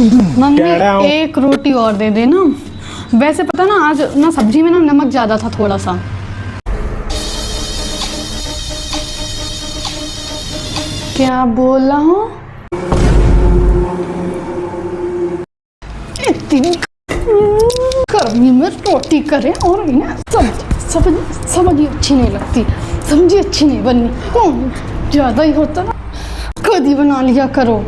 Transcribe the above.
Mummy कह रहा हूँ। एक रोटी और दे देना। वैसे पता ना आज ना सब्जी में ना नमक ज़्यादा था थोड़ा सा। क्या बोला हूँ? इतनी गर्मी में रोटी करें और इन्हें सब्जी अच्छी नहीं लगती, सब्जी अच्छी नहीं बननी। ज़्यादा ही होता ना, खुद ही बना लिया करो।